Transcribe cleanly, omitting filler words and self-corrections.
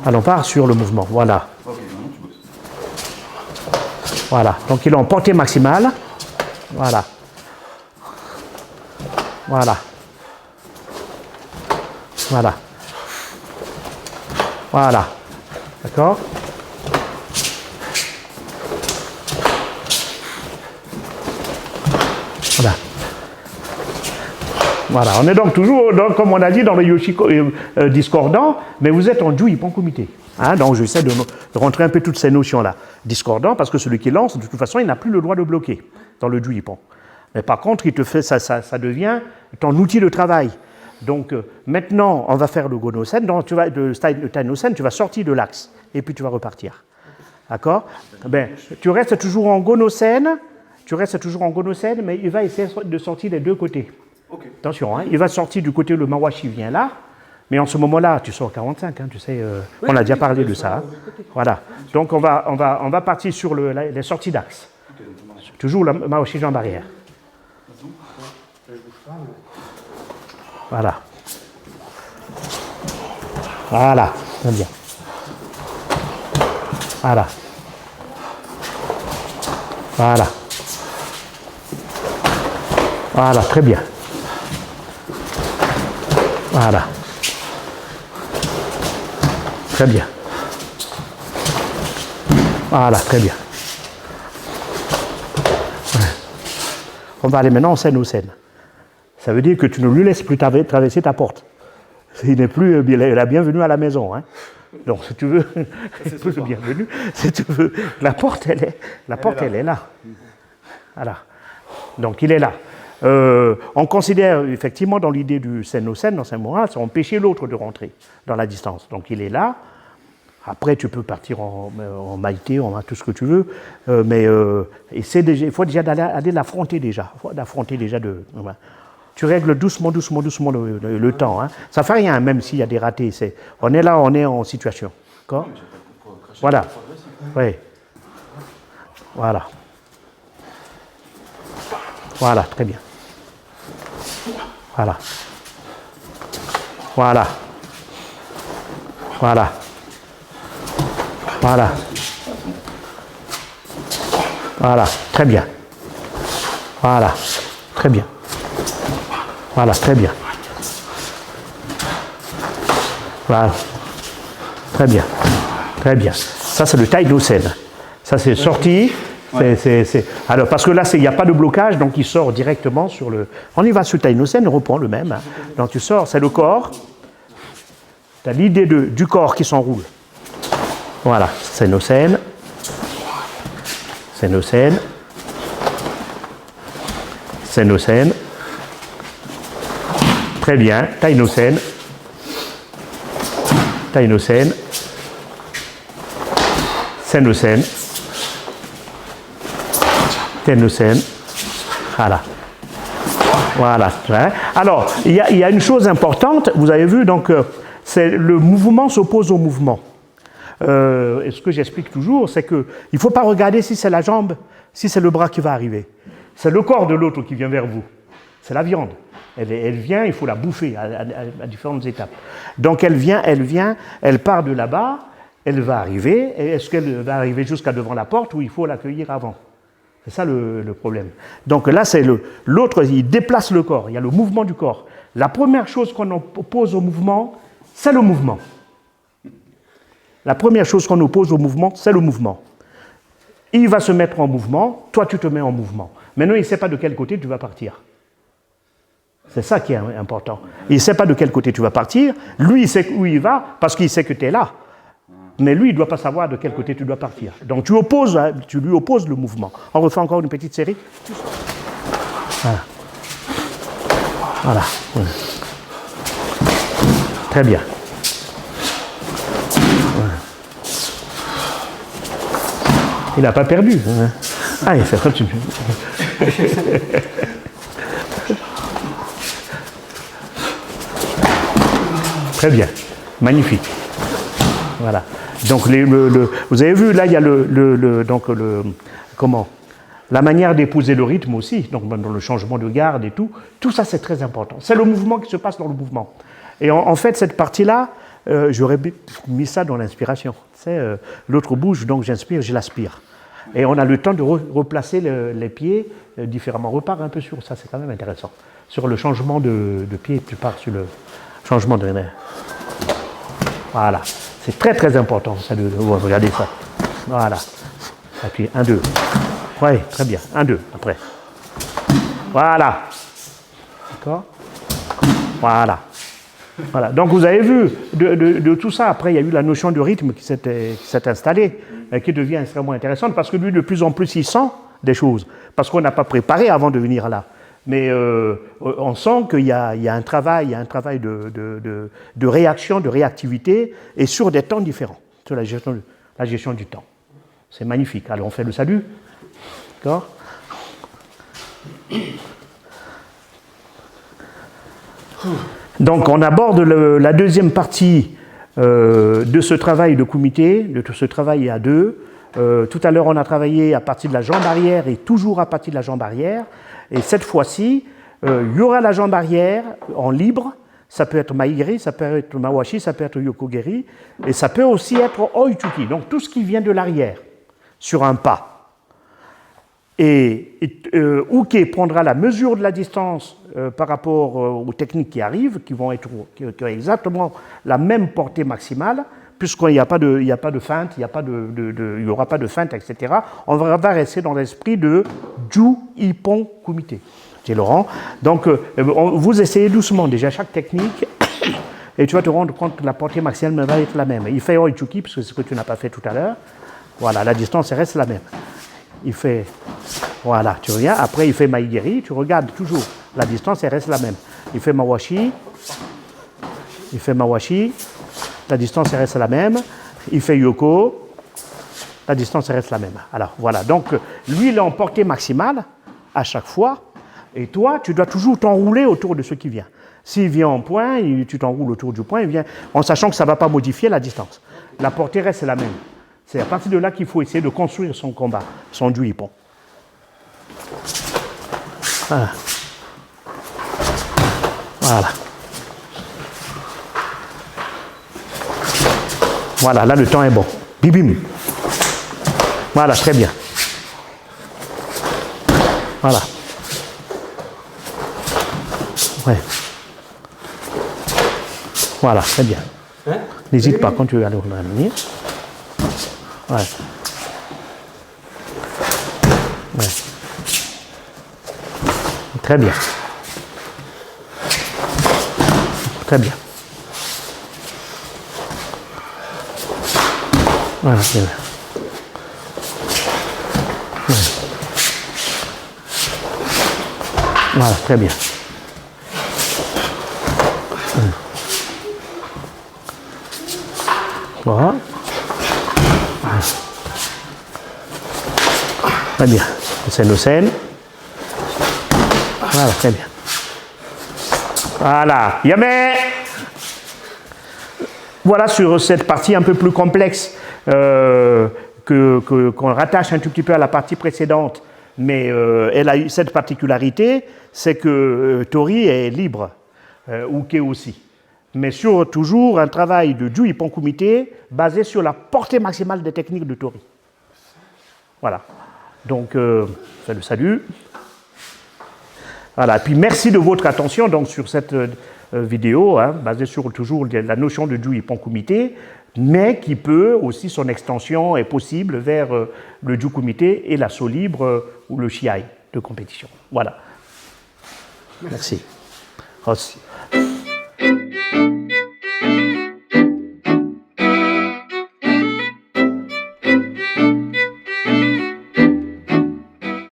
Alors on part sur le mouvement, voilà. Ok, maintenant tu bosses. Voilà, donc il est en portée maximale. Voilà. Voilà. Voilà. Voilà. D'accord? Voilà. Voilà, on est donc toujours, comme on a dit, dans le yoshiko discordant, mais vous êtes en Ju-Ippon comité. Hein, donc j'essaie de rentrer un peu toutes ces notions-là. Discordant, parce que celui qui lance, de toute façon, il n'a plus le droit de bloquer dans le Ju-Ippon. Mais par contre, il te fait, ça devient ton outil de travail. Donc maintenant, on va faire le Gono-sen, donc tu vas, le Taino-sen, tu vas sortir de l'axe, et puis tu vas repartir. D'accord? Ben, tu restes toujours en Gono-sen, mais il va essayer de sortir des deux côtés. Okay. Attention, hein, il va sortir du côté où le Mawashi vient là, mais en ce moment-là, tu sors 45, hein, tu sais, oui, on a déjà parlé de ça. Hein. Voilà. Donc on va partir sur les sorties d'axe. Okay, toujours le Mawashi en barrière. Voilà. Voilà, très bien. Voilà. Voilà. Voilà, très bien. Voilà. Très bien. Voilà, très bien. Ouais. On va aller maintenant en scène. Ça veut dire que tu ne lui laisses plus traverser ta porte. Il n'est plus la bienvenue à la maison. Hein. Donc, si tu veux, plus le bienvenu, si tu veux, la porte, elle est là. Voilà. Donc, il est là. On considère effectivement dans l'idée du sen-no-sen, dans Saint-Moral, c'est empêcher l'autre de rentrer dans la distance. Donc, il est là. Après, tu peux partir en maïté, en tout ce que tu veux, mais il faut déjà aller l'affronter déjà. Il faut l'affronter déjà Tu règles doucement le temps. Hein. Ça ne fait rien, même s'il y a des ratés. On est là, on est en situation. D'accord ? Voilà. Oui. Voilà. Voilà, très bien. Voilà. Voilà. Voilà. Voilà. Voilà, très bien. Voilà, très bien. Voilà, très bien. Voilà. Très bien. Très bien. Ça, c'est le Taino-sen. Ça, c'est sorti. Alors, parce que là, il n'y a pas de blocage, donc il sort directement sur le... On y va sur le Taino-sen, on reprend le même. Hein. Donc, tu sors, c'est le corps. Tu as l'idée du corps qui s'enroule. Voilà, Sen-no-sen. Sen-no-sen. Sen-no-sen. Très bien, Taino-sen. Taino-sen. Sen-no-sen. Ten-no-sen. Voilà. Voilà. Alors, il y a une chose importante, vous avez vu, donc, c'est le mouvement s'oppose au mouvement. Et ce que j'explique toujours, c'est qu'il ne faut pas regarder si c'est la jambe, si c'est le bras qui va arriver. C'est le corps de l'autre qui vient vers vous. C'est la viande. Elle vient, il faut la bouffer à différentes étapes. Donc elle vient, elle part de là-bas, elle va arriver. Et est-ce qu'elle va arriver jusqu'à devant la porte ou il faut l'accueillir avant ? C'est ça le problème. Donc là, c'est l'autre, il déplace le corps, il y a le mouvement du corps. La première chose qu'on oppose au mouvement, c'est le mouvement. La première chose qu'on oppose au mouvement, c'est le mouvement. Il va se mettre en mouvement, toi tu te mets en mouvement. Maintenant, il ne sait pas de quel côté tu vas partir. C'est ça qui est important. Il ne sait pas de quel côté tu vas partir. Lui, il sait où il va parce qu'il sait que tu es là. Mais lui, il ne doit pas savoir de quel côté tu dois partir. Donc tu lui opposes le mouvement. On refait encore une petite série. Voilà. Voilà. Voilà. Très bien. Voilà. Il n'a pas perdu. Hein. Ah, il fait continue. Très bien. Magnifique. Voilà. Donc, vous avez vu, là, il y a la manière d'épouser le rythme aussi, donc dans le changement de garde et tout. Tout ça, c'est très important. C'est le mouvement qui se passe dans le mouvement. Et en fait, cette partie-là, j'aurais mis ça dans l'inspiration. L'autre bouge, donc j'inspire, je l'aspire. Et on a le temps de replacer les pieds différemment. On repart un peu sur ça, c'est quand même intéressant. Sur le changement de pied, tu pars sur le changement de nerf. Voilà. C'est très très important, ça, de regarder ça. Voilà. Et puis 1, 2. Oui, très bien. 1, 2, après. Voilà. D'accord? Voilà. Voilà. Donc vous avez vu, de tout ça, après il y a eu la notion de rythme qui s'est installée, qui devient extrêmement intéressante, parce que lui, de plus en plus, il sent des choses, parce qu'on n'a pas préparé avant de venir là. Mais on sent qu'il y a un travail, de réaction, de réactivité, et sur des temps différents, sur la gestion du temps. C'est magnifique. Alors on fait le salut. D'accord ? Donc on aborde la deuxième partie de ce travail de kumité, de ce travail à deux. Tout à l'heure on a travaillé à partir de la jambe arrière et toujours à partir de la jambe arrière. Et cette fois-ci, il y aura la jambe arrière en libre. Ça peut être maigiri, ça peut être mawashi, ça peut être yokogeri. Et ça peut aussi être oichuki. Donc tout ce qui vient de l'arrière sur un pas. Et Uke prendra la mesure de la distance par rapport aux techniques qui arrivent, qui ont exactement la même portée maximale, puisqu'il n'y a pas de feinte, il n'y aura pas de feinte, etc. On va rester dans l'esprit de Ju Ippon Kumite. C'est Laurent. Donc, vous essayez doucement déjà chaque technique, et tu vas te rendre compte que la portée maximale va être la même. Il fait Oichuki, parce que c'est ce que tu n'as pas fait tout à l'heure. Voilà, la distance reste la même. Il fait, voilà, tu reviens, après il fait maigiri, tu regardes toujours, la distance elle reste la même. Il fait mawashi, la distance elle reste la même. Il fait yoko, la distance elle reste la même. Alors voilà, donc lui il est en portée maximale à chaque fois, et toi tu dois toujours t'enrouler autour de ce qui vient. S'il vient en point, tu t'enroules autour du point, il vient, en sachant que ça ne va pas modifier la distance. La portée reste la même. C'est à partir de là qu'il faut essayer de construire son combat, son Ju Ippon. Voilà. Voilà. Voilà, là le temps est bon. Bibim. Voilà, très bien. Voilà. Ouais. Voilà, très bien. N'hésite pas quand tu veux aller revenir. Ouais. Ouais. Très bien. Très bien. Voilà, très bien. Ouais. Voilà, très bien. Voilà. Très bien. C'est le scène. Voilà, très bien. Voilà. Yamé. Voilà sur cette partie un peu plus complexe qu'on rattache un tout petit peu à la partie précédente, mais elle a eu cette particularité, c'est que Tori est libre, Uke aussi. Mais sur toujours un travail de Ju Ippon Kumite basé sur la portée maximale des techniques de Tori. Voilà. Donc, fais le salut. Voilà. Et puis, merci de votre attention donc, sur cette vidéo, basée sur toujours la notion de Ju Ippon Kumite, mais qui peut aussi, son extension est possible vers le Ju Kumite et l'assaut libre ou le Shiai de compétition. Voilà. Merci. Merci.